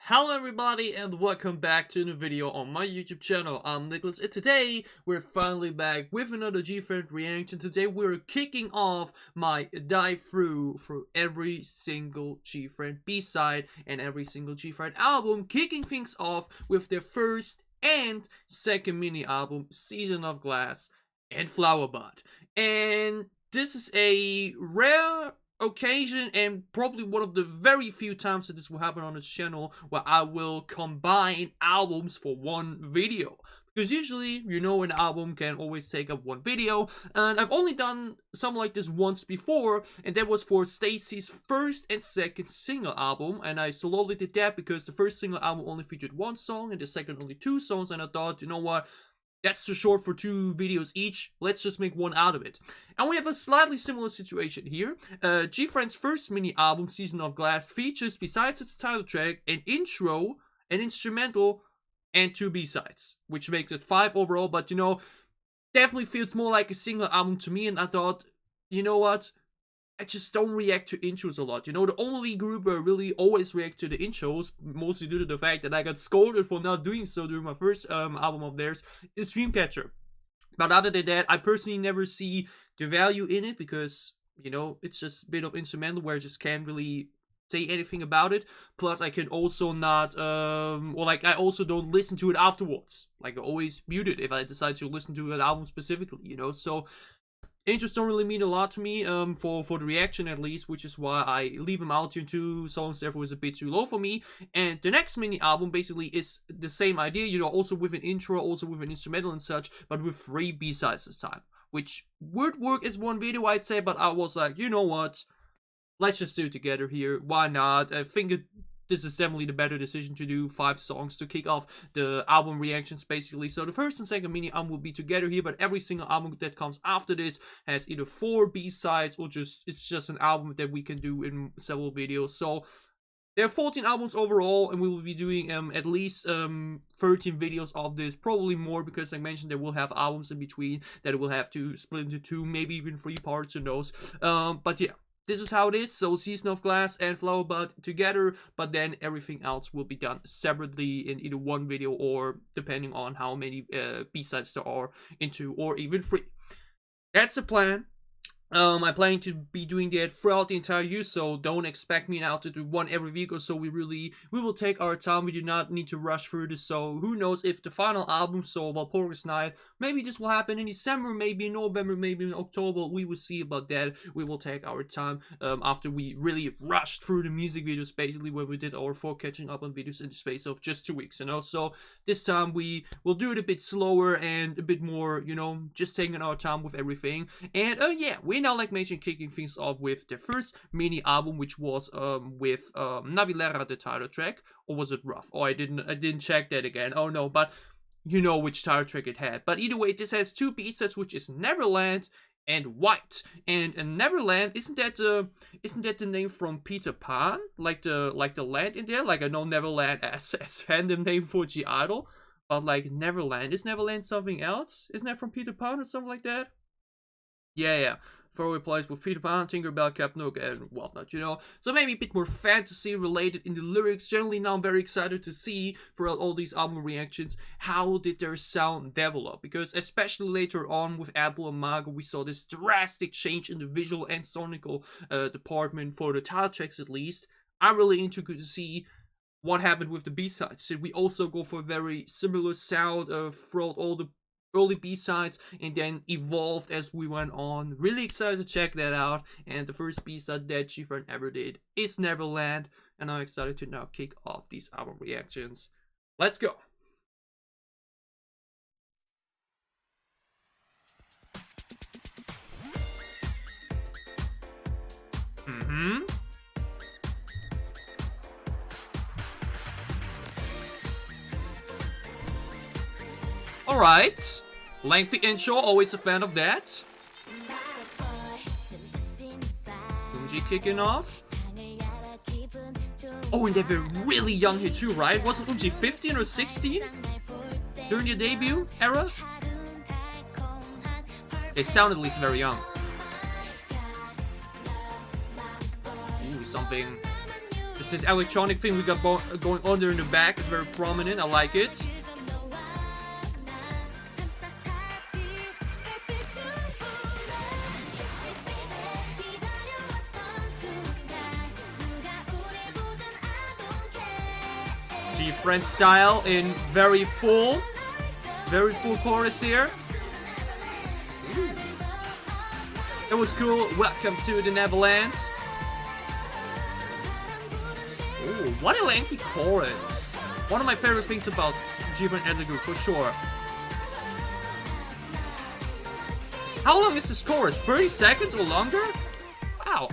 Hello everybody and welcome back to a new video on my YouTube channel. I'm Nicholas and today we're finally back with another GFRIEND reaction. Today we're kicking off my dive through every single GFRIEND B-side and every single GFRIEND album, kicking things off with their first and second mini album, Season of Glass and Flower Bud. And this is a rare occasion and probably one of the very few times that this will happen on this channel where I will combine albums for one video, because usually, you know, an album can always take up one video, and I've only done something like this once before, and that was for Stacy's first and second single album, and I slowly did that because the first single album only featured one song and the second only two songs, and I thought, you know what, that's too short for two videos each, let's just make one out of it. And we have a slightly similar situation here. GFRIEND's first mini album, Season of Glass, features, besides its title track, an intro, an instrumental, and two B-sides, which makes it 5 overall, but you know, definitely feels more like a single album to me, and I thought, you know what? I just don't react to intros a lot. You know, the only group where I really always react to the intros, mostly due to the fact that I got scolded for not doing so during my first album of theirs, is Dreamcatcher. But other than that, I personally never see the value in it because, you know, it's just a bit of instrumental where I just can't really say anything about it. Plus, I can also not, I also don't listen to it afterwards. Like, I always mute it if I decide to listen to an album specifically, you know, so intros don't really mean a lot to me, for the reaction at least, which is why I leave them out to 2 songs, therefore is a bit too low for me. And the next mini album basically is the same idea, you know, also with an intro, also with an instrumental and such, but with 3 B-sides this time, which would work as one video, I'd say, but I was like, you know what, let's just do it together here, why not? I think this is definitely the better decision to do 5 songs to kick off the album reactions, basically. So the first and second mini album will be together here, but every single album that comes after this has either 4 B-sides or it's just an album that we can do in several videos. So there are 14 albums overall, and we will be doing at least 13 videos of this, probably more, because like I mentioned, there will have albums in between that will have to split into 2, maybe even 3 parts, who knows. But yeah. This is how it is, so Season of Glass and Flower Bud together, but then everything else will be done separately in either one video or depending on how many B-sides there are in 2 or even 3. That's the plan. I'm planning to be doing that throughout the entire year, so don't expect me now to do one every week or so. We will take our time. We do not need to rush through this, so who knows if the final album, so Walpurgis Night, maybe this will happen in December, maybe in November, maybe in October. We will see about that. We will take our time after we really rushed through the music videos, basically, when we did our 4 catching up on videos in the space of just 2 weeks, you know. So this time we will do it a bit slower and a bit more, you know, just taking our time with everything. And yeah, we now, like mentioned, kicking things off with the first mini album, which was with NAVILLERA, the title track, or was it Rough? Oh, I didn't check that again. Oh no, but you know which title track it had. But either way, this has 2 B-sides, which is Neverland and White. And Neverland, isn't that the name from Peter Pan? Like the land in there? Like, I know Neverland as fandom name for G Idol, but like Neverland, is Neverland something else? Isn't that from Peter Pan or something like that? Yeah. Throwaway plays with Peter Pan, Tinkerbell, Captain Hook, and whatnot, you know. So maybe a bit more fantasy related in the lyrics. Generally, now I'm very excited to see, throughout all these album reactions, how did their sound develop. Because especially later on with Apple and Mago, we saw this drastic change in the visual and sonical department for the title tracks, at least. I'm really interested to see what happened with the B-sides. Did we also go for a very similar sound throughout all the early B-sides and then evolved as we went on? Really excited to check that out. And the first B-side that GFRIEND ever did is Neverland, and I'm excited to now kick off these album reactions. Let's go. Alright. Lengthy intro, always a fan of that. Bungie kicking off. Oh, and they were really young here too, right? Wasn't Bungie 15 or 16 during their debut era? They sound at least very young. Ooh, something This electronic thing we got going on there in the back is very prominent. I like it. GFRIEND style in very full chorus here. Ooh. That was cool. Welcome to the Neverland. Ooh, what a lengthy chorus. One of my favorite things about GFRIEND as a group, for sure. How long is this chorus? 30 seconds or longer? Wow.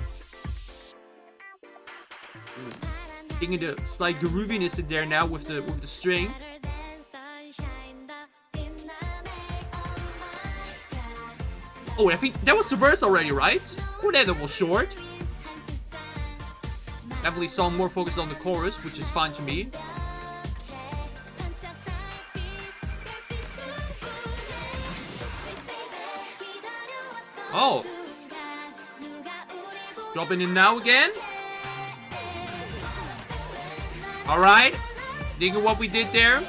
Getting the slight grooviness in there now with the string. Oh, I think that was the verse already, right? Oh, that was short. Definitely saw more focus on the chorus, which is fine to me. Oh. Dropping in now again. Alright. Digging what we did there.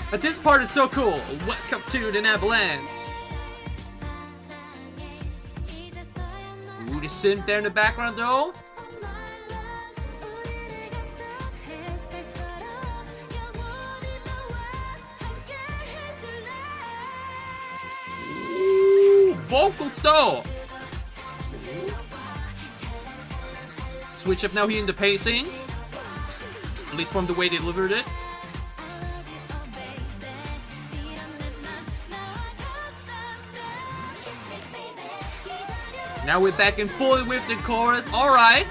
But this part is so cool. Welcome to the Neverland. Ooh, the synth there in the background though. Ooh, vocals though. Switch up now here in the pacing. At least from the way they delivered it. Now we're back in fully with the chorus. Alright.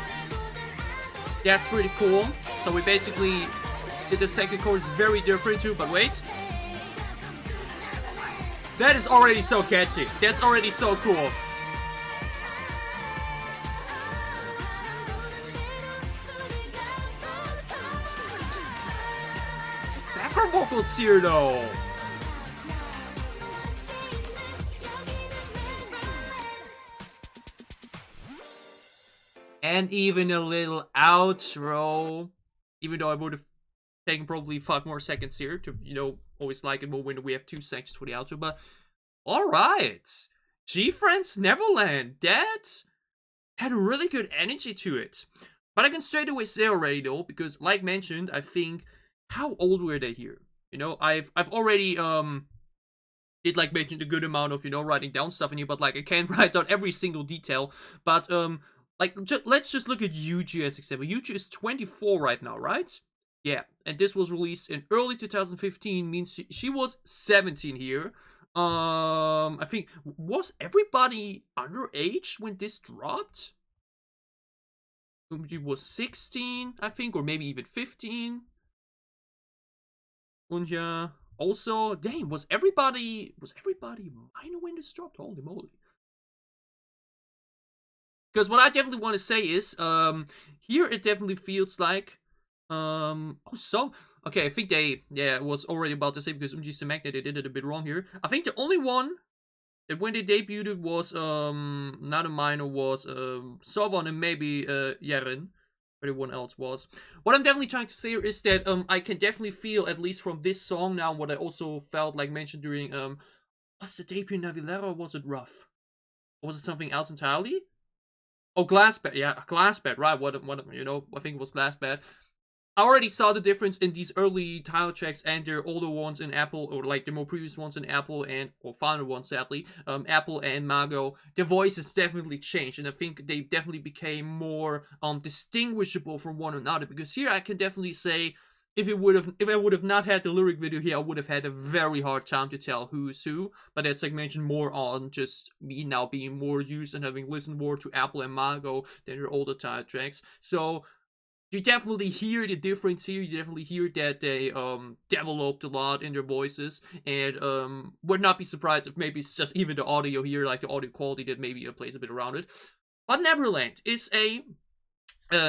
That's pretty cool. So we basically did the second chorus very different too, but wait. That is already so catchy. That's already so cool. Background vocals here though. And even a little outro. Even though I would have taken probably 5 more seconds here to, you know, always like it more when we have 2 sections for the outro. But, alright. GFRIEND's Neverland. That had a really good energy to it. But I can straight away say already though, because like mentioned, I think, how old were they here? You know, I've already, did like mention a good amount of, you know, writing down stuff in here, but like I can't write down every single detail. But, like, let's just look at Yuji as example. Yuji is 24 right now, right? Yeah, and this was released in early 2015, means she was 17 here. I think, was everybody underage when this dropped? Yuji was 16, I think, or maybe even 15. And yeah, also, dang, was everybody minor when this dropped? Holy moly. Because what I definitely want to say is, here it definitely feels like, okay, I think they, yeah, was already about to say, because Magnet, they did it a bit wrong here. I think the only one that when they debuted was, not a minor, was, Sovon and maybe, Jaren. Everyone else was. What I'm definitely trying to say here is that, I can definitely feel, at least from this song now, what I also felt like mentioned during, was the debut NAVILLERA, or was it Rough? Or was it something else entirely? Oh, Glassbad, yeah, Glassbad, right, what, you know, I think it was Glassbad. I already saw the difference in these early title tracks and their older ones in Apple, or like the more previous ones in Apple and, or final ones sadly, Apple and Mago. Their voices definitely changed, and I think they definitely became more, distinguishable from one another, because here I can definitely say, if I would have not had the lyric video here, I would have had a very hard time to tell who's who. But that's like mentioned more on just me now being more used and having listened more to Apple and Mago than their older title tracks. So you definitely hear the difference here. You definitely hear that they developed a lot in their voices, and would not be surprised if maybe it's just even the audio here, like the audio quality that maybe plays a bit around it. But Neverland is a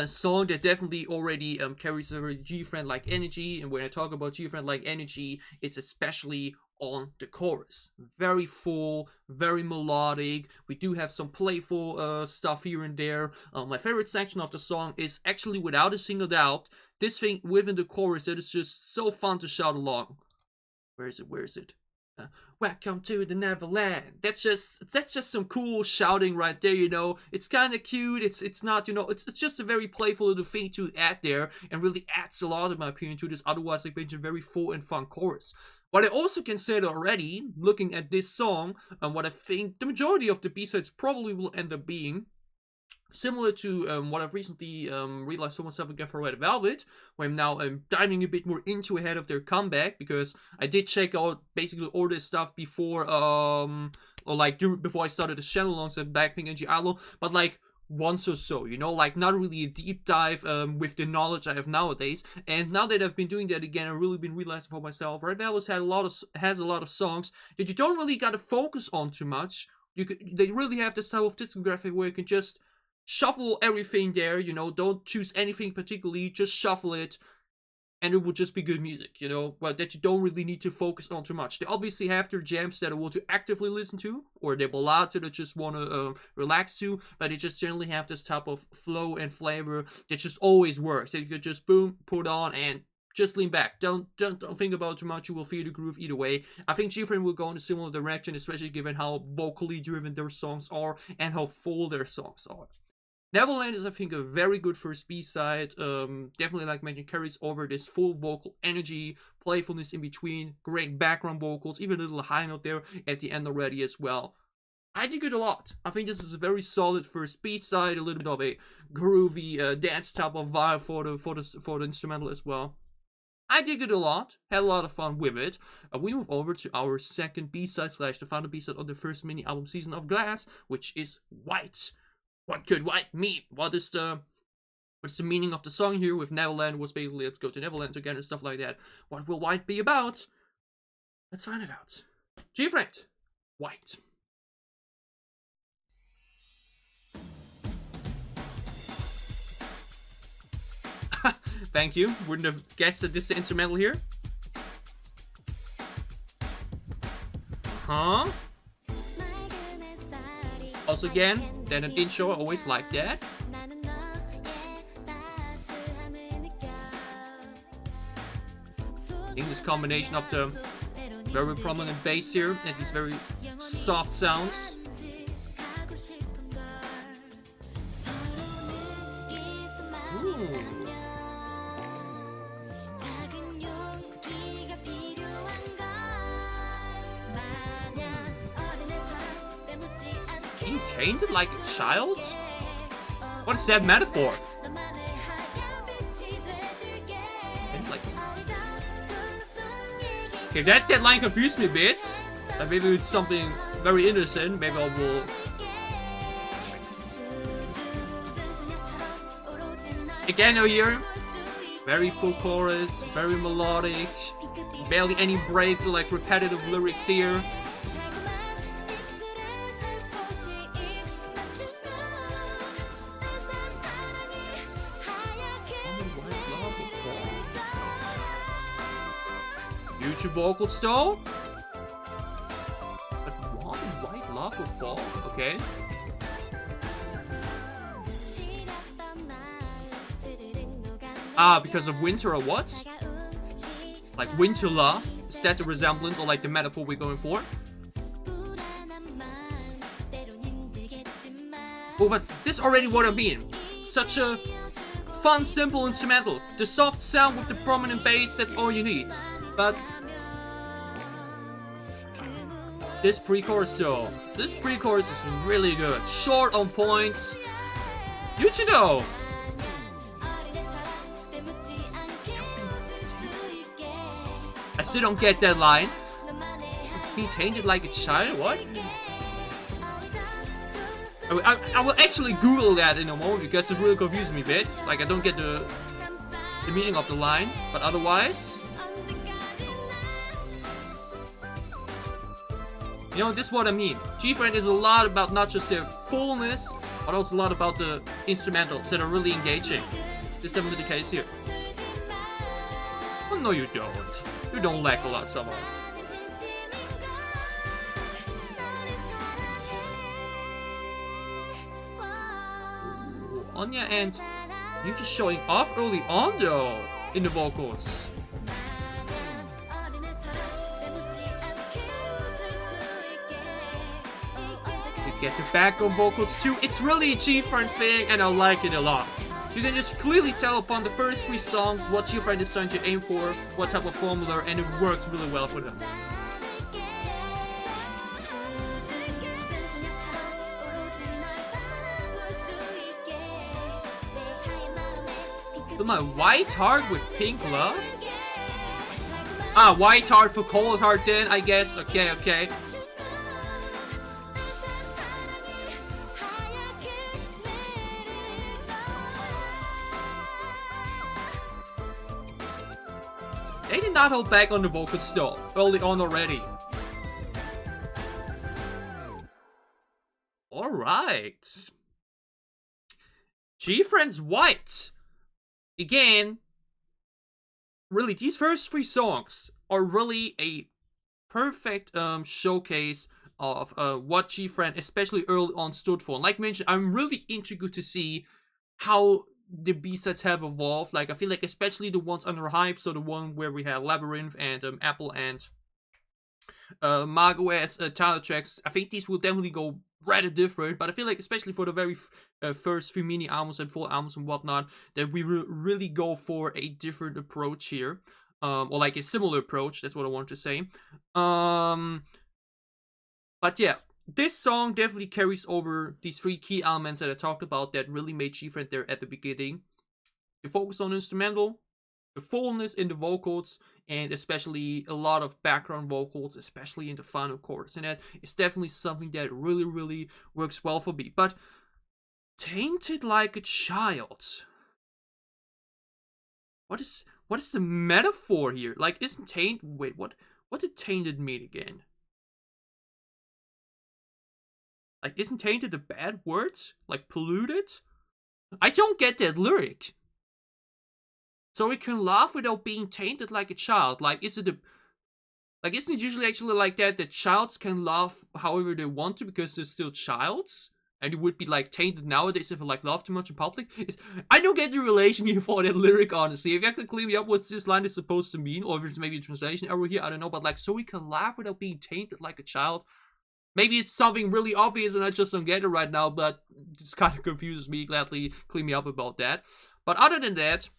song that definitely already carries a very GFRIEND-like energy, and when I talk about GFRIEND-like energy, it's especially on the chorus. Very full, very melodic. We do have some playful stuff here and there. My favorite section of the song is actually, without a single doubt, this thing within the chorus that is just so fun to shout along. Where is it? Where is it? Welcome to the Neverland. That's just some cool shouting right there, you know. It's kind of cute. It's not, you know, it's just a very playful little thing to add there, and really adds a lot, in my opinion, to this otherwise, like, mentioned, very full and fun chorus. What I also can say already, looking at this song, and what I think the majority of the B-sides probably will end up being, similar to what I've recently realized for myself again for Red Velvet, where I'm now diving a bit more into ahead of their comeback, because I did check out basically all this stuff before, before I started the channel alongside Blackpink and G-idle, but like once or so, you know, like not really a deep dive with the knowledge I have nowadays. And now that I've been doing that again, I've really been realizing for myself, Red Velvet has a lot of songs that you don't really gotta focus on too much. They really have this type of discography where you can just shuffle everything there, you know, don't choose anything particularly, just shuffle it, and it will just be good music, you know, but that you don't really need to focus on too much. They obviously have their jams that I want to actively listen to, or their ballades that I just want to relax to, but they just generally have this type of flow and flavor that just always works, that you could just boom, put on, and just lean back. Don't think about it too much. You will feel the groove either way. I think GFRIEND will go in a similar direction, especially given how vocally driven their songs are and how full their songs are. Neverland is, I think, a very good first B-side. Definitely, like mentioned, carries over this full vocal energy, playfulness in between, great background vocals, even a little high note there at the end already as well. I dig it a lot. I think this is a very solid first B-side, a little bit of a groovy dance type of vibe for the instrumental as well. I dig it a lot, had a lot of fun with it. We move over to our second B-side / the final B-side of the first mini album Season of Glass, which is White. What could White mean? What's the meaning of the song here with Neverland was basically let's go to Neverland together and stuff like that. What will White be about? Let's find it out. GFRIEND, White. Thank you. Wouldn't have guessed that this is the instrumental here. Huh? Also again, then an intro, I always like that. I think this combination of the very prominent bass here and these very soft sounds. Ooh. Being tainted like a child? What is that metaphor? Okay, that line confused me a bit. Maybe it's something very innocent. Maybe I will. Again, over here, very full chorus, very melodic, barely any breaks or like repetitive lyrics here. YouTube vocals though? But why White Lava Fall? Okay. Ah, because of winter or what? Like winter love? Is that the resemblance or like the metaphor we're going for? Oh, but this already what I mean. Such a fun, simple instrumental. The soft sound with the prominent bass, that's all you need. But this pre-chorus though, this pre-chorus is really good. Short, on point. You should know. I still don't get that line. Be tainted like a child? What? I will actually Google that in a moment because it really confused me a bit. Like I don't get the meaning of the line, but otherwise, you know, this is what I mean. GFRIEND is a lot about not just their fullness, but also a lot about the instrumentals that are really engaging. This is definitely the case here. Oh, no, you don't. You don't lack a lot somehow. on, yeah, and you're just showing off early on though in the vocals. You get the background vocals too. It's really a GFRIEND thing, and I like it a lot. You can just clearly tell upon the first 3 songs what GFRIEND is trying to aim for, what type of formula, and it works really well for them. My white heart with pink love? Ah, white heart for cold heart then, I guess. Okay, okay. They did not hold back on the vocals though, early on already. Alright. GFRIEND's White. Again, really, these first 3 songs are really a perfect showcase of what GFRIEND, especially early on, stood for. And like mentioned, I'm really intrigued to see how the B-sides have evolved. Like, I feel like especially the ones under hype, so the one where we had Labyrinth and Apple and macOS title tracks, I think these will definitely go rather different, but I feel like especially for the very first 3 mini albums and full albums and whatnot, that we will really go for a different approach here, or like a similar approach. That's what I want to say. But yeah, this song definitely carries over these 3 key elements that I talked about that really made GFRIEND there at the beginning. The focus on instrumental, the fullness in the vocals, and especially a lot of background vocals, especially in the final chorus. And that is definitely something that really, really works well for me. But tainted like a child. What is the metaphor here? Like, isn't taint? Wait, what did tainted mean again? Like, isn't tainted a bad word? Like, polluted? I don't get that lyric. So we can laugh without being tainted like a child. Like, isn't it usually actually like that childs can laugh however they want to because they're still childs? And it would be like tainted nowadays if they like laugh too much in public? I don't get the relation here for that lyric, honestly. If you can clear me up what this line is supposed to mean, or if it's maybe a translation error here, I don't know. But like, so we can laugh without being tainted like a child. Maybe it's something really obvious and I just don't get it right now, but this kind of confuses me. Gladly clear me up about that. But other than that,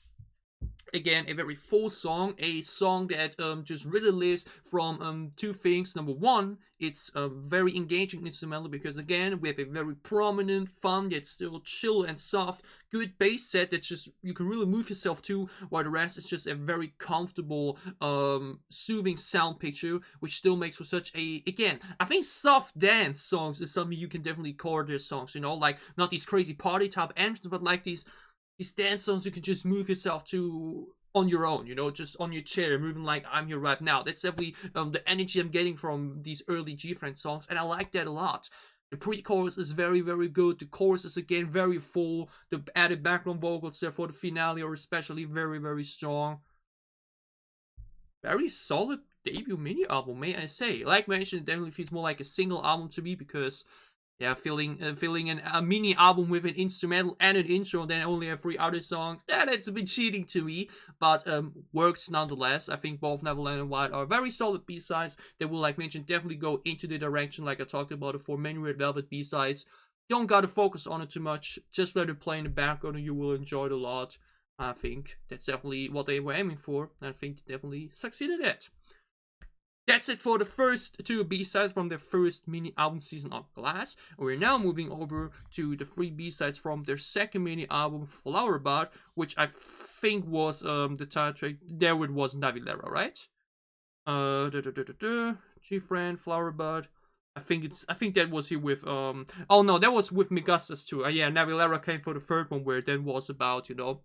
again, a very full song, a song that just really lives from 2 things. Number 1, it's very engaging instrumental because again, we have a very prominent, fun, yet still chill and soft, good bass set that just you can really move yourself to, while the rest is just a very comfortable, soothing sound picture, which still makes for such a, again, I think soft dance songs is something you can definitely call their songs, you know, like not these crazy party type anthems, but like these dance songs you can just move yourself to on your own, you know, just on your chair, moving like I'm here right now. That's definitely the energy I'm getting from these early GFRIEND songs, and I like that a lot. The pre-chorus is very, very good. The chorus is again very full. The added background vocals there for the finale are especially very, very strong. Very solid debut mini album, may I say. Like mentioned, it definitely feels more like a single album to me because, yeah, filling a mini album with an instrumental and an intro and then only have 3 other songs, yeah, that's a bit cheating to me, but works nonetheless. I think both Neverland and White are very solid B-sides that will, like mentioned, definitely go into the direction like I talked about it for many Red Velvet B-sides. Don't gotta focus on it too much, just let it play in the background and you will enjoy it a lot. I think that's definitely what they were aiming for, and I think they definitely succeeded at. That's it for the first 2 B-sides from their first mini album Season of Glass. We're now moving over to the 3 B-sides from their second mini album Flower Bud, which I think was the title track. There it was NAVILLERA, right? GFRIEND, Flower Bud. I think that was here with oh no, that was with Gustas too. Yeah, NAVILLERA came for the third one where it then was about, you know,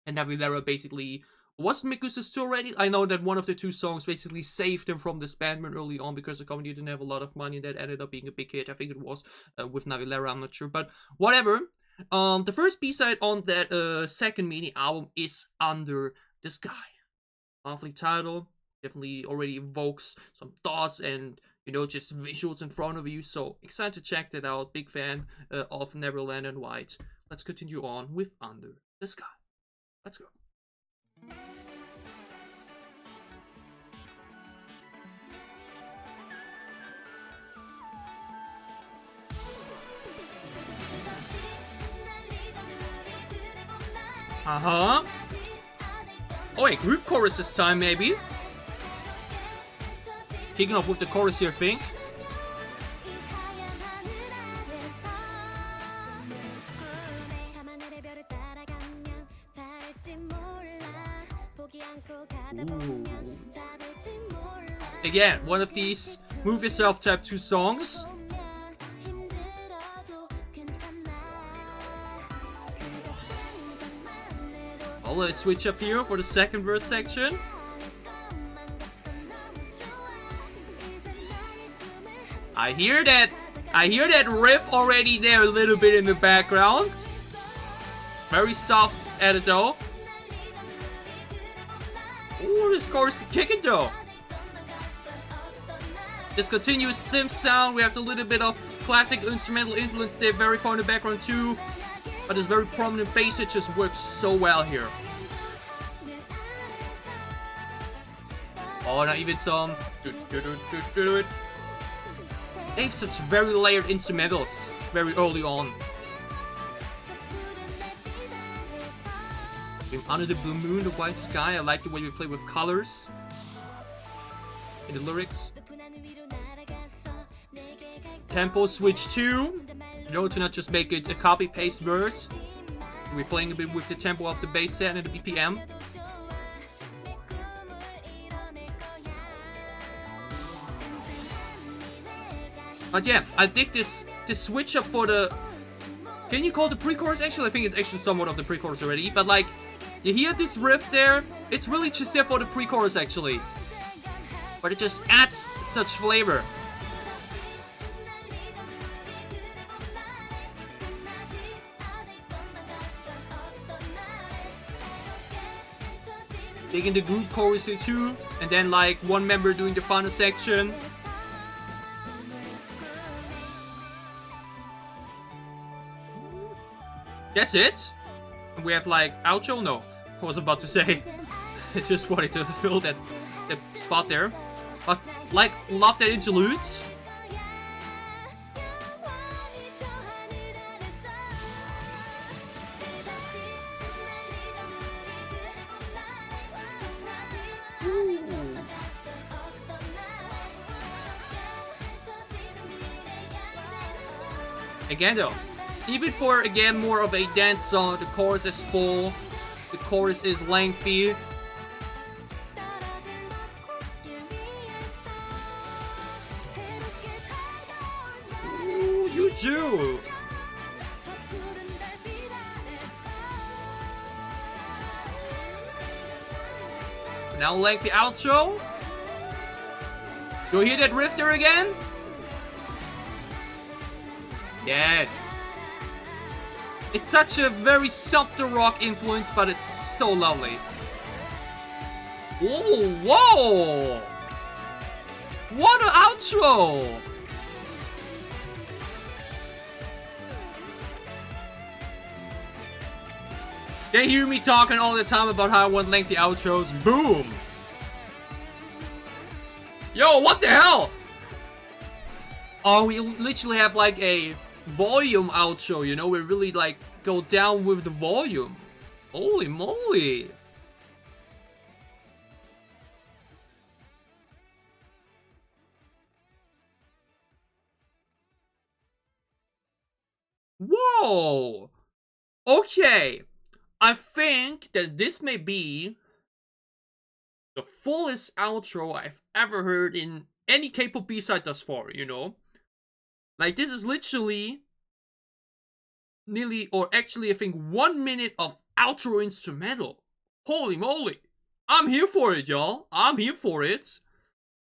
and NAVILLERA basically wasn't Gustas 2 already? I know that one of the 2 songs basically saved them from disbandment early on because the company didn't have a lot of money and that ended up being a big hit. I think it was with NAVILLERA, I'm not sure, but whatever. The first B-side on that second mini album is Under the Sky. Lovely title, definitely already evokes some thoughts and, you know, just visuals in front of you, so excited to check that out. Big fan of Neverland and White. let's continue on with Under the Sky. Let's go. Uh-huh. Oh wait, group chorus this time maybe. Kicking off with the chorus here, I think. Ooh. Again, one of these Move Yourself type 2 songs. Well, let's switch up here for the second verse section. I hear that riff already there a little bit in the background. Very soft edit though. Ooh, this chorus be kicking though. This continuous synth sound. We have a little bit of classic instrumental influence there, very far in the background too. But this very prominent bass, it just works so well here. Oh, not even some. They have such very layered instrumentals very early on. Under the blue moon, the white sky. I like the way we play with colors in the lyrics. Tempo switch too. You know, to not just make it a copy-paste verse. We're playing a bit with the tempo of the bass set and the BPM. But yeah, I dig this switch up for the... Can you call it the pre-chorus? Actually, I think it's actually somewhat of the pre-chorus already. But like, you hear this riff there? It's really just there for the pre-chorus actually. But it just adds such flavor. Taking the group chorus here too, and then like one member doing the final section. That's it. And we have like outro. No, I was about to say. I just wanted to fill that spot there. But like, love that interlude. Again though, even for again more of a dance song, the chorus is full, the chorus is lengthy. Ooh, you do. Now lengthy outro. You hear that riff there again? Yes. It's such a very subtle rock influence, but it's so lovely. Whoa, whoa! What an outro! They hear me talking all the time about how I want lengthy outros. Boom! Yo, what the hell? Oh, we literally have like a volume outro, you know? We really like go down with the volume. Holy moly! Whoa! Okay, I think that this may be the fullest outro I've ever heard in any K-pop B-side thus far, you know? Like, this is literally nearly, or actually I think 1 minute of outro instrumental. Holy moly! I'm here for it, y'all. I'm here for it.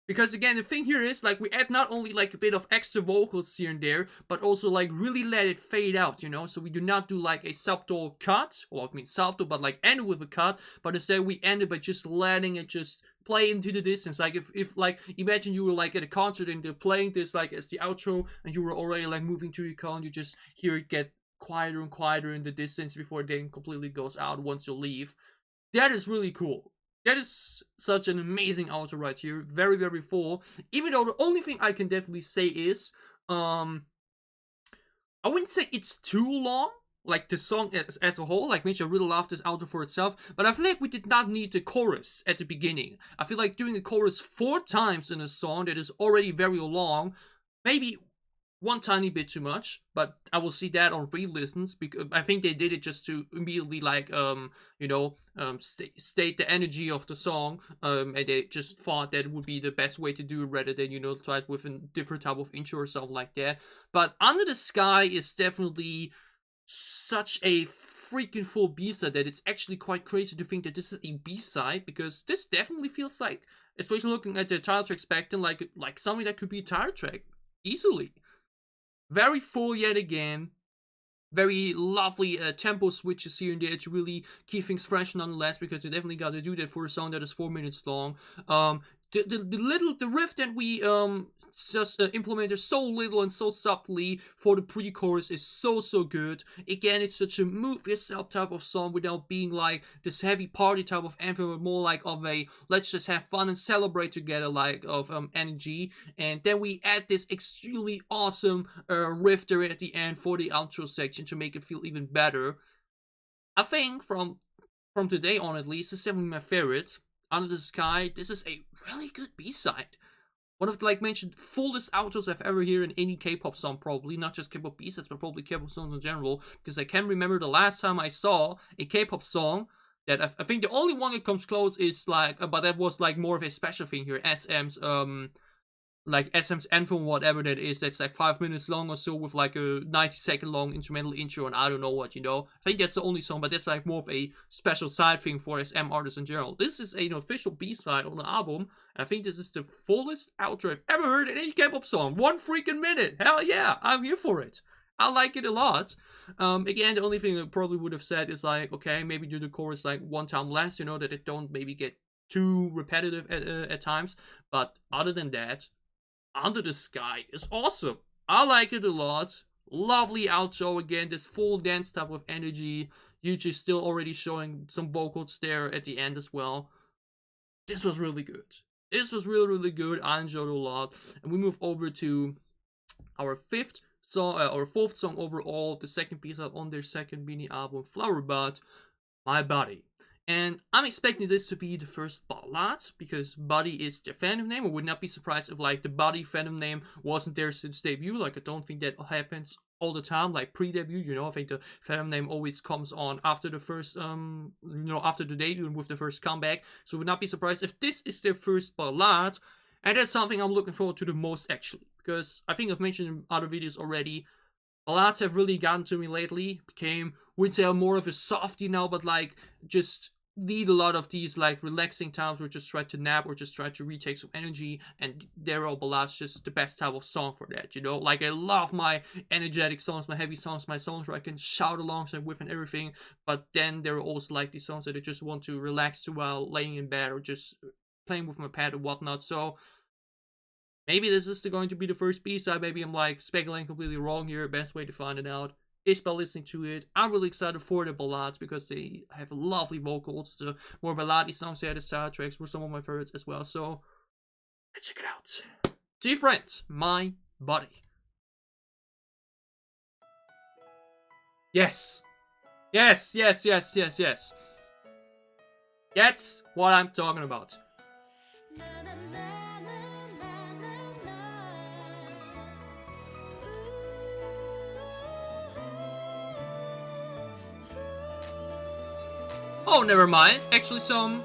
Because again, the thing here is, like, we add not only like a bit of extra vocals here and there, but also like really let it fade out, you know? So we do not do like a subtle cut, well, I mean subtle, but like end with a cut, but instead we end it by just letting it just play into the distance. Like if like, imagine you were like at a concert and they're playing this like as the outro, and you were already like moving to your car and you just hear it get quieter and quieter in the distance before it then completely goes out once you leave. That is really cool. That is such an amazing outro right here. Very, very full. Even though the only thing I can definitely say is, I wouldn't say it's too long, like the song as a whole. Like, I really love this outro for itself, but I feel like we did not need the chorus at the beginning. I feel like doing a chorus 4 times in a song that is already very long, maybe one tiny bit too much, but I will see that on re-listens, because I think they did it just to immediately, like, state the energy of the song, and they just thought that it would be the best way to do it, rather than, try it with a different type of intro or something like that. But Under the Sky is definitely such a freaking full B-side that it's actually quite crazy to think that this is a B-side, because this definitely feels like, especially looking at the title track spectrum, like something that could be a title track easily. Very full yet again. Very lovely tempo switches here and there to really keep things fresh nonetheless, because they definitely got to do that for a song that is 4 minutes long. The riff that we just implemented so little and so subtly for the pre-chorus is so good. Again, it's such a move yourself type of song without being like this heavy party type of anthem, but more like of a let's just have fun and celebrate together like of energy. And then we add this extremely awesome riff there at the end for the outro section to make it feel even better. I think from today on, at least, it's definitely my favorite. Under the Sky, this is a really good B-side. One of the, like mentioned, fullest outros I've ever heard in any K-pop song, probably. Not just K-pop B-sides, but probably K-pop songs in general. Because I can remember the last time I saw a K-pop song that I think the only one that comes close is like, but that was like more of a special thing here. SM's anthem, whatever that is, that's like 5 minutes long or so, with like a 90-second long instrumental intro and I don't know what, I think that's the only song, but that's like more of a special side thing for SM artists in general. This is an official B-side on the album, and I think this is the fullest outro I've ever heard in any K-pop song. 1 freaking minute! Hell yeah, I'm here for it. I like it a lot. Again, the only thing I probably would have said is like, okay, maybe do the chorus like 1 time less, that it don't maybe get too repetitive at times, but other than that, Under the Sky is awesome. I like it a lot. Lovely outro again, this full dance type of energy. Yuji still already showing some vocals there at the end as well. This was really good. This was really good. I enjoyed it a lot. And we move over to our 5th song, or 4th song overall, the second piece out on their second mini album, Flower Bud, My Body. And I'm expecting this to be the first ballad, because Buddy is their fandom name. I would not be surprised if like the Buddy fandom name wasn't there since debut. Like, I don't think that happens all the time, like pre-debut, I think the fandom name always comes on after the first, after the debut and with the first comeback. So I would not be surprised if this is their first ballad. And that's something I'm looking forward to the most, actually, because I think I've mentioned in other videos already, ballads have really gotten to me lately. Would say I'm more of a softie now, but like just need a lot of these like relaxing times where just try to nap or just try to retake some energy, and there are ballads just the best type of song for that, like I love my energetic songs, my heavy songs, my songs where I can shout alongside with and everything, but then there are also like these songs that I just want to relax to while laying in bed or just playing with my pet or whatnot. So maybe this is going to be the first B-side. Maybe I'm like speculating completely wrong here. Best way to find it out is by listening to it. I'm really excited for the ballads because they have lovely vocals. The more ballady songs here, the soundtracks were some of my favorites as well. So let's check it out. GFRIEND, My Body. Yes. Yes. That's what I'm talking about. Oh, never mind. Actually, some...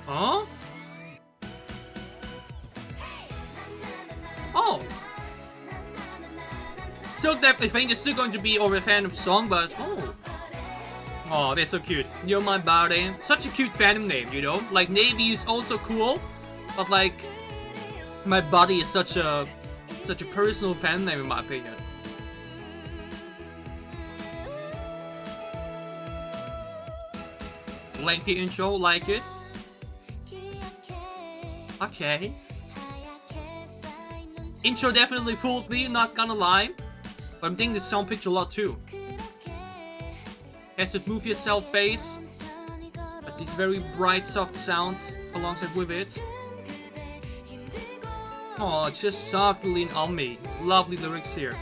Huh? Oh. Still definitely think it's still going to be over a fandom song, but... Oh. Oh, they're so cute. You're My Body. Such a cute fandom name, Like, Navy is also cool, but like... My Body is such a personal fandom name in my opinion. Lengthy intro, like it. Okay. Intro definitely fooled me, not gonna lie. But I'm digging the sound picture a lot too. Has it move yourself bass, but these very bright soft sounds alongside with it. Oh, just softly lean on me. Lovely lyrics here.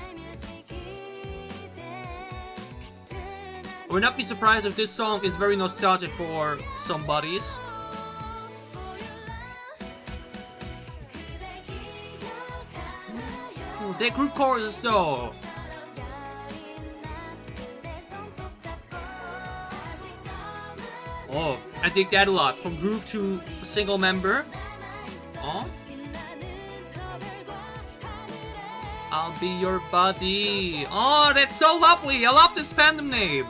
I would not be surprised if this song is very nostalgic for some buddies. Ooh, their group choruses though. Oh, I dig that a lot. From group to a single member. Oh. I'll be your buddy. Oh, that's so lovely. I love this fandom name.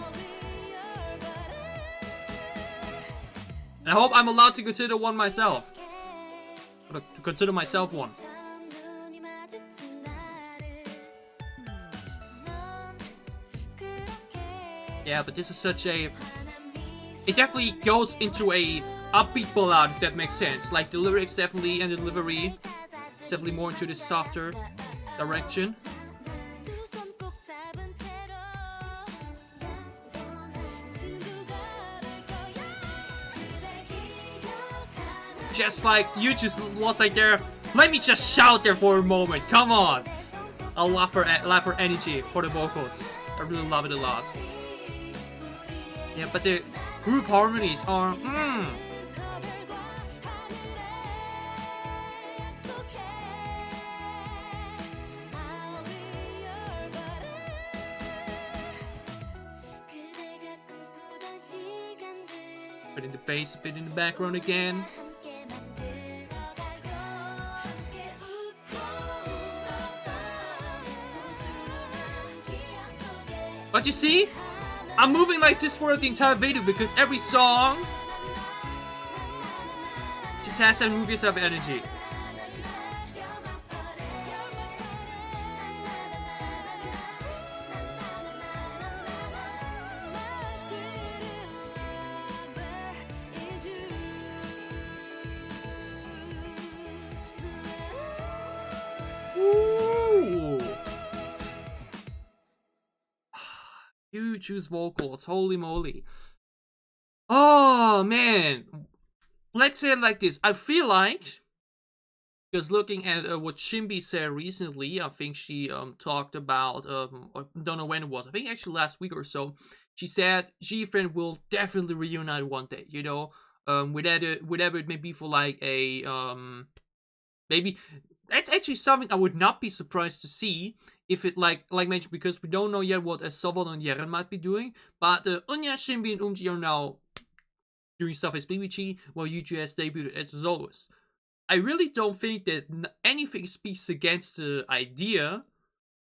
And I hope I'm allowed to consider one myself. Or to consider myself one. Yeah, but this is such a... It definitely goes into a upbeat ballad, if that makes sense. Like the lyrics definitely and the delivery. It's definitely more into this softer direction. Just like you just was like there. Let me just shout there for a moment. Come on. I love her energy for the vocals. I really love it a lot. Yeah, but the group harmonies are Put in the bass a bit in the background again. But you see, I'm moving like this for the entire video because every song just has that move yourself energy. You choose vocals, holy moly. Oh man, let's say it like this. I feel like, because looking at what Shimbi said recently, I think she talked about, I don't know when it was, I think actually last week or so, she said GFRIEND will definitely reunite one day, you know, whatever it may be for like a, maybe, that's actually something I would not be surprised to see if it, like mentioned, because we don't know yet what Sovon and Yeren might be doing, but Unya, Shimbi, and Umji are now doing stuff as BBG, while Yuju has debuted as Zoas. I really don't think that anything speaks against the idea,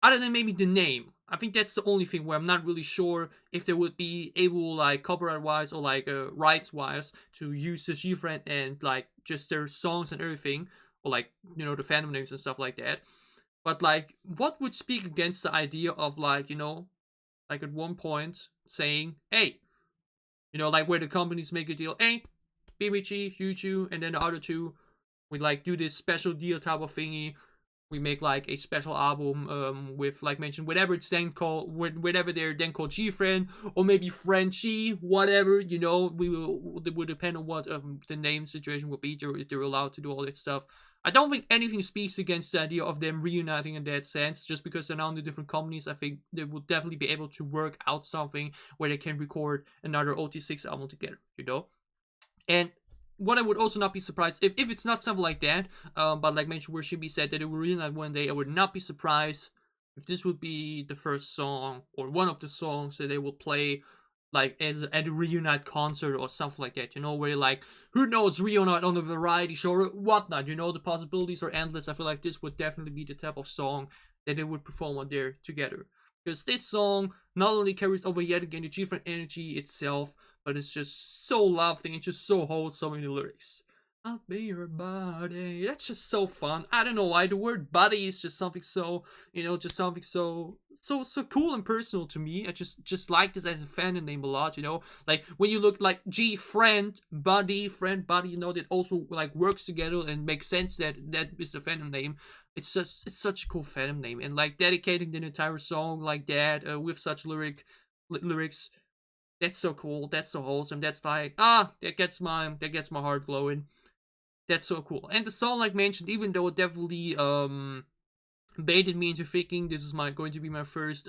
other than maybe the name. I think that's the only thing where I'm not really sure if they would be able, like, copyright-wise or, like, rights-wise, to use the GFRIEND and, like, just their songs and everything, or, like, you know, the fandom names and stuff like that. But, like, what would speak against the idea of, like, you know, like, at one point saying, hey, you know, like, where the companies make a deal, hey, BBG, Yuju, and then the other two, we, like, do this special deal type of thingy. We make, like, a special album with, like mentioned, whatever it's then called, whatever they're then called GFRIEND, or maybe Frenchie, whatever, you know, it would depend on what the name situation would be, if they're allowed to do all that stuff. I don't think anything speaks against the idea of them reuniting in that sense, just because they're now in the different companies. I think they will definitely be able to work out something where they can record another OT6 album together, you know? And what I would also not be surprised, if it's not something like that, but like mentioned where Shimbi said that it will reunite one day, I would not be surprised if this would be the first song, or one of the songs that they will play, like, at a reunite concert or something like that, you know, where, like, who knows, reunite on a variety show or whatnot, you know, the possibilities are endless. I feel like this would definitely be the type of song that they would perform on there together. Because this song not only carries over yet again the GFRIEND energy itself, but it's just so lovely and just so wholesome in the lyrics. I'll be your body. That's just so fun. I don't know why the word buddy is just something so, just something so cool and personal to me. I just like this as a fandom name a lot. Like when you look like G friend buddy, that also like works together and makes sense that that is the fandom name. It's such a cool fandom name, and like dedicating the entire song like that with such lyrics. That's so cool. That's so wholesome. That's like that gets my heart glowing. That's so cool. And the song, like mentioned, even though it definitely baited me into thinking this is going to be my first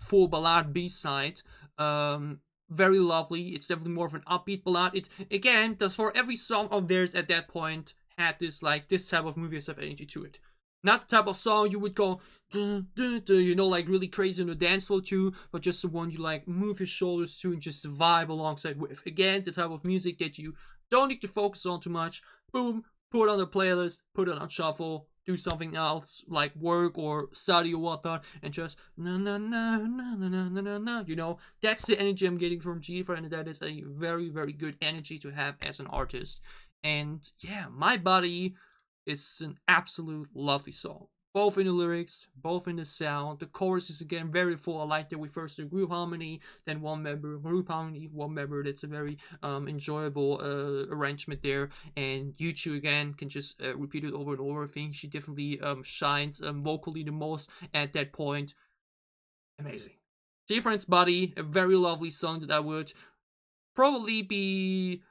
full ballad B-side. Very lovely. It's definitely more of an upbeat ballad. It again does for every song of theirs at that point had this type of movie of energy to it. Not the type of song you would go, dun, dun, dun, like really crazy on the dance floor to, but just the one you like move your shoulders to and just vibe alongside with. Again, the type of music that you don't need to focus on too much. Boom, put it on the playlist, put it on shuffle, do something else like work or study or whatnot, and just na na na na na na na na. That's the energy I'm getting from GFRIEND, and that is a very, very good energy to have as an artist. And yeah, My Body is an absolute lovely song. Both in the lyrics, both in the sound. The chorus is again very full. I like that we first do group harmony, then one member, group harmony, one member. That's a very enjoyable arrangement there. And you two again can just repeat it over and over. I think she definitely shines vocally the most at that point. Amazing. GFRIEND's Body, a very lovely song that I would probably be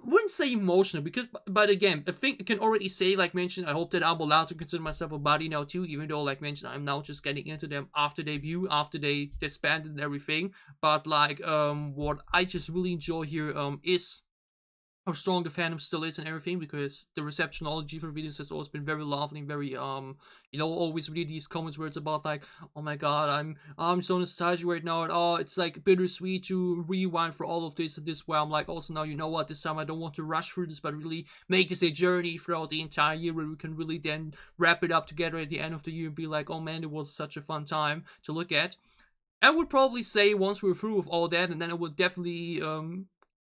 wouldn't say emotional, because, but again, I think I can already say, like mentioned, I hope that I'm allowed to consider myself a body now too, even though, like mentioned, I'm now just getting into them after debut, after they disbanded and everything. But like, what I just really enjoy here, is how strong the fandom still is and everything, because the reception all G for videos has always been very lovely and very always read these comments where it's about like, oh my god, I'm so nostalgic right now, and oh, it's like bittersweet to rewind for all of this and this, where I'm like, also now, you know what, this time I don't want to rush through this, but really make this a journey throughout the entire year where we can really then wrap it up together at the end of the year and be like, oh man, it was such a fun time to look at. I would probably say once we're through with all that, and then I would definitely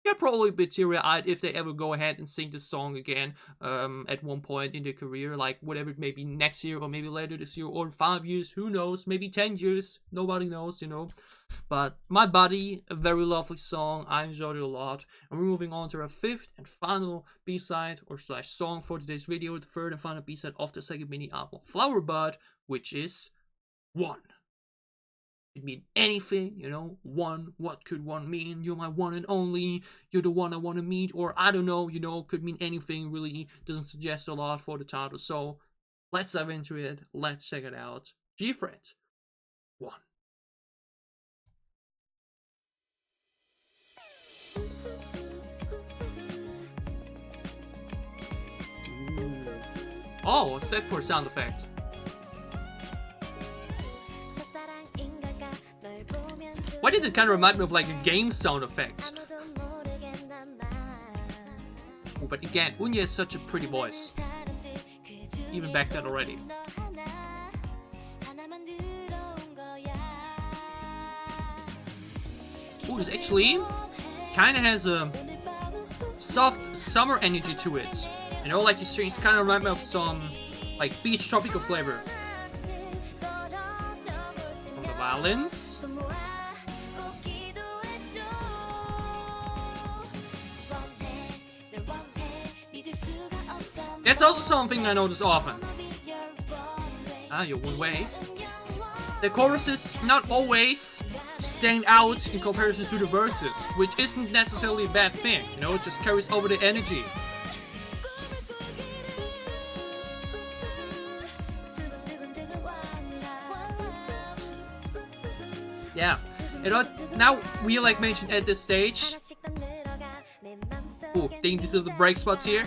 yeah, probably a bit teary-eyed if they ever go ahead and sing this song again at one point in their career, like whatever it may be, next year or maybe later this year or 5 years, who knows, maybe 10 years, nobody knows, But My Body, a very lovely song, I enjoyed it a lot. And we're moving on to our fifth and final B-side or slash song for today's video, the third and final B-side of the second mini album Flower Bud, which is One. It mean anything, one, what could one mean? You're my one and only, you're the one I want to meet, or I don't know, could mean anything, really doesn't suggest a lot for the title. So let's dive into it, let's check it out. GFRIEND One. Oh, set for sound effect. Why did it kind of remind me of like a game sound effect? Oh, but again, Unya is such a pretty voice. Even back then already. Oh, this actually kind of has a soft summer energy to it. Like the strings kind of remind me of some like beach tropical flavor. From the violins. That's also something I notice often. You're one way. The choruses not always stand out in comparison to the verses, which isn't necessarily a bad thing, it just carries over the energy. Yeah, now we like mentioned at this stage. Oh, think these are the break spots here.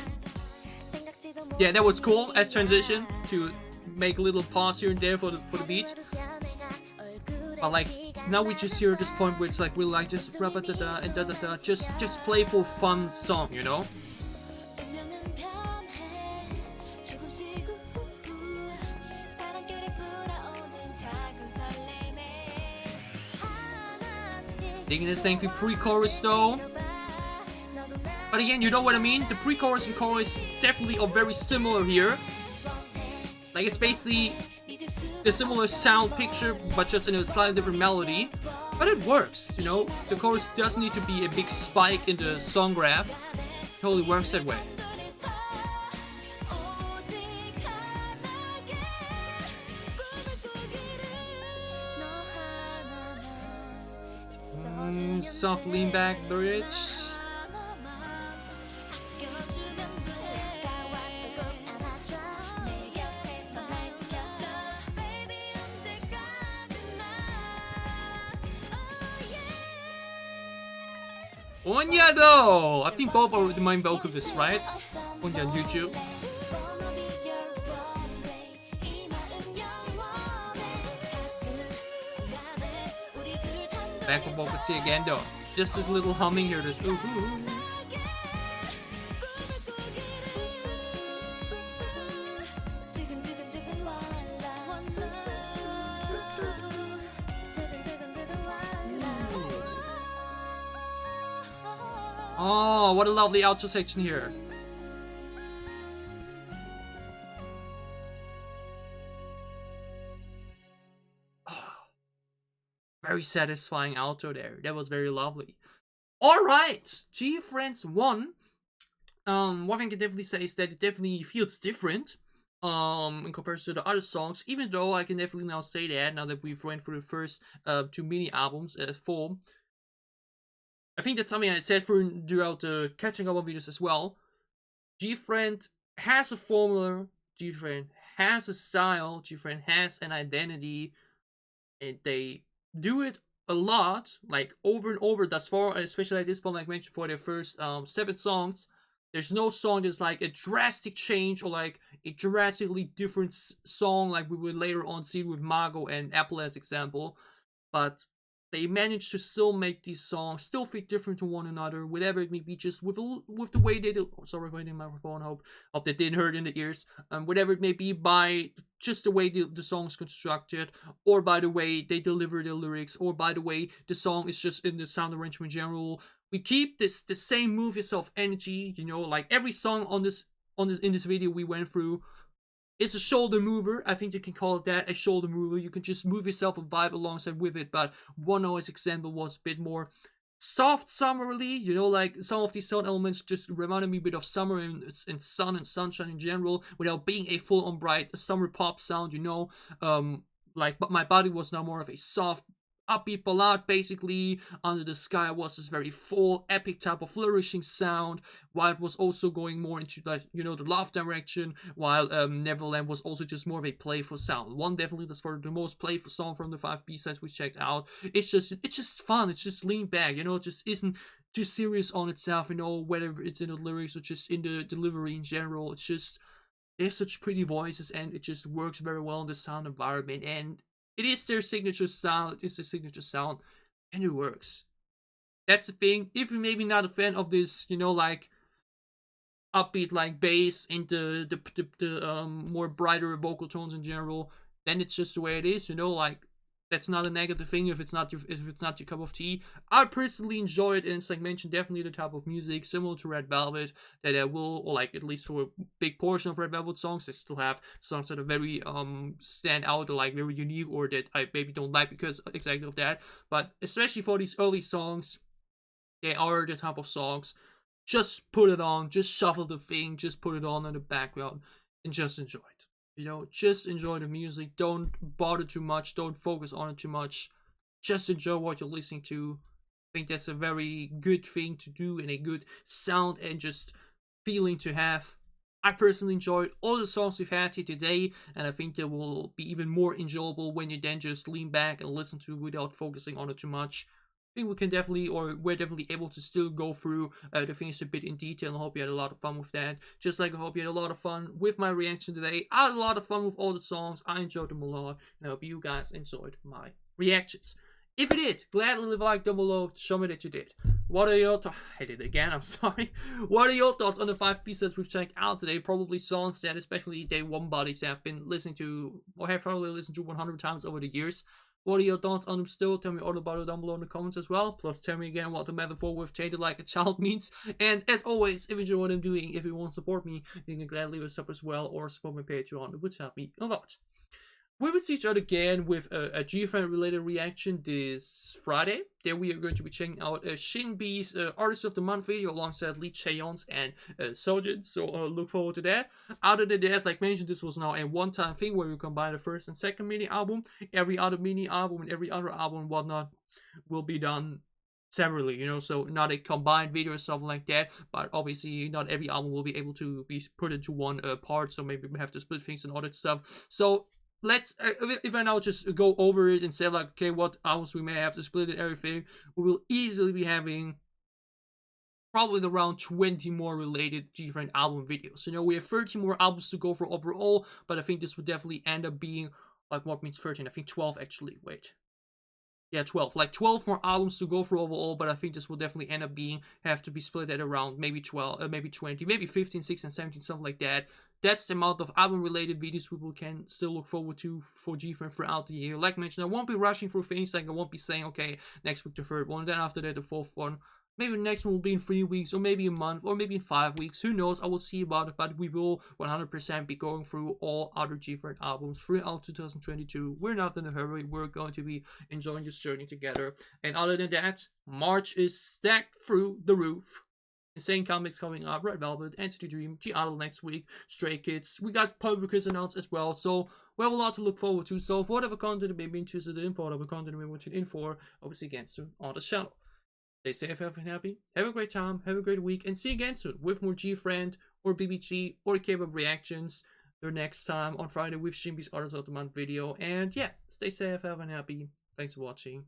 Yeah, that was cool as transition to make a little pause here and there for the beat. But like now we just hear at this point where it's like we like just rap da da and da da da, just playful fun song, Digging this thing for pre-chorus though. But again, you know what I mean? The pre-chorus and chorus definitely are very similar here. Like, it's basically a similar sound picture, but just in a slightly different melody. But it works, you know? The chorus doesn't need to be a big spike in the song graph. It totally works that way. Soft lean back bridge. Onya though! I think both are the main vocalists, right? Onya on YouTube. Backup vocals here again though. Just this little humming here, this ooh ooh. Oh, what a lovely outro section here. Very satisfying outro there. That was very lovely. Alright, GFRIEND One. One thing I can definitely say is that it definitely feels different in comparison to the other songs, even though I can definitely now say that now that we've went through the first 2 mini albums as full. I think that's something I said throughout the catching up on videos as well. GFRIEND has a formula, GFRIEND has a style, GFRIEND has an identity, and they do it a lot, like over and over thus far, especially at this point, like I mentioned, for their first 7 songs. There's no song that's like a drastic change or like a drastically different song like we would later on see with Margot and Apple as example. But they managed to still make these songs still feel different to one another, whatever it may be, just with the way they do. Oh, sorry for hitting the microphone. Hope that didn't hurt in the ears. Whatever it may be, by just the way the song's constructed, or by the way they deliver the lyrics, or by the way the song is just in the sound arrangement in general. We keep the same move yourself energy, you know, like every song in this video we went through. It's a shoulder mover. I think you can call it that, a shoulder mover. You can just move yourself and vibe alongside with it. But One Noise example was a bit more soft summerly, you know, like some of these sound elements just reminded me a bit of summer and sun and sunshine in general, without being a full-on bright summer pop sound, you know. Like, but My Body was now more of a soft, upbeat ballad, basically. Under the Sky was this very full, epic type of flourishing sound, while it was also going more into, like, you know, the love direction, while Neverland was also just more of a playful sound. One definitely was for the most playful song from the 5 B-sides we checked out. It's just fun, it's just lean back, you know, it just isn't too serious on itself, you know, whether it's in the lyrics or just in the delivery in general. It's just, there's such pretty voices, and it just works very well in the sound environment, and it is their signature style, it is their signature sound, and it works. That's the thing. If you're maybe not a fan of this, you know, like upbeat, like bass and the more brighter vocal tones in general, then it's just the way it is, you know, like that's not a negative thing if it's not your cup of tea. I personally enjoy it, and it's like mentioned, definitely the type of music similar to Red Velvet that I will, or like at least for a big portion of Red Velvet songs, they still have songs that are very stand out or like very unique, or that I maybe don't like because exactly of that. But especially for these early songs, they are the type of songs. Just put it on, just shuffle the thing, just put it on in the background, and just enjoy it. You know, just enjoy the music. Don't bother too much. Don't focus on it too much. Just enjoy what you're listening to. I think that's a very good thing to do, and a good sound and just feeling to have. I personally enjoyed all the songs we've had here today, and I think they will be even more enjoyable when you then just lean back and listen to it without focusing on it too much. I think we can definitely, or we're definitely able to still go through the things a bit in detail. I hope you had a lot of fun with that. Just like I hope you had a lot of fun with my reaction today. I had a lot of fun with all the songs. I enjoyed them a lot, and I hope you guys enjoyed my reactions. If you did, gladly leave a like down below to show me that you did. What are your thoughts? I did it again, I'm sorry. What are your thoughts on the 5 pieces we've checked out today? Probably songs that especially Day One bodies have been listening to, or have probably listened to 100 times over the years. What are your thoughts on them still? Tell me all about it down below in the comments as well. Plus, tell me again what the metaphor with "treated like a child" means. And as always, if you enjoy what I'm doing, if you want to support me, you can gladly leave a sub as well or support my Patreon. It would help me a lot. We will see each other again with a GFRIEND related reaction this Friday. There we are going to be checking out Shinbi's Artist of the Month video alongside Lee Chaeyeon's and Sojin. So look forward to that. Other than that, like mentioned, this was now a one-time thing where we combine the first and second mini album. Every other mini album and every other album and whatnot will be done separately, you know, so not a combined video or something like that. But obviously not every album will be able to be put into one part, so maybe we have to split things and all that stuff. So let's, if I now just go over it and say like, okay, what albums we may have to split and everything, we will easily be having probably around 20 more related GFRIEND album videos. You know, we have 30 more albums to go for overall, but I think this would definitely end up being, like, what means 13? I think 12 actually, wait. Yeah, 12. Like 12 more albums to go for overall, but I think this will definitely end up have to be split at around maybe 12, maybe 20, maybe 15, 16, 17, something like that. That's the amount of album-related videos we can still look forward to for GFRIEND throughout the year. Like mentioned, I won't be rushing through things. Like I won't be saying, okay, next week the third one, then after that the fourth one. Maybe the next one will be in 3 weeks, or maybe a month, or maybe in 5 weeks. Who knows? I will see about it, but we will 100% be going through all other GFRIEND albums throughout 2022. We're not in a hurry. We're going to be enjoying this journey together. And other than that, March is stacked through the roof. Insane Comics coming up, Red Velvet, Entity Dream, G-Idol next week, Stray Kids. We got Publicus announced as well, so we have a lot to look forward to. So for whatever content you may be interested in, for whatever content you may want to in for, obviously again soon on the channel. Stay safe, healthy, and happy. Have a great time, have a great week, and see you again soon with more GFRIEND or BBG or K-pop reactions the next time on Friday with Shinbi's Artist of the Month video. And yeah, stay safe, healthy, and happy. Thanks for watching.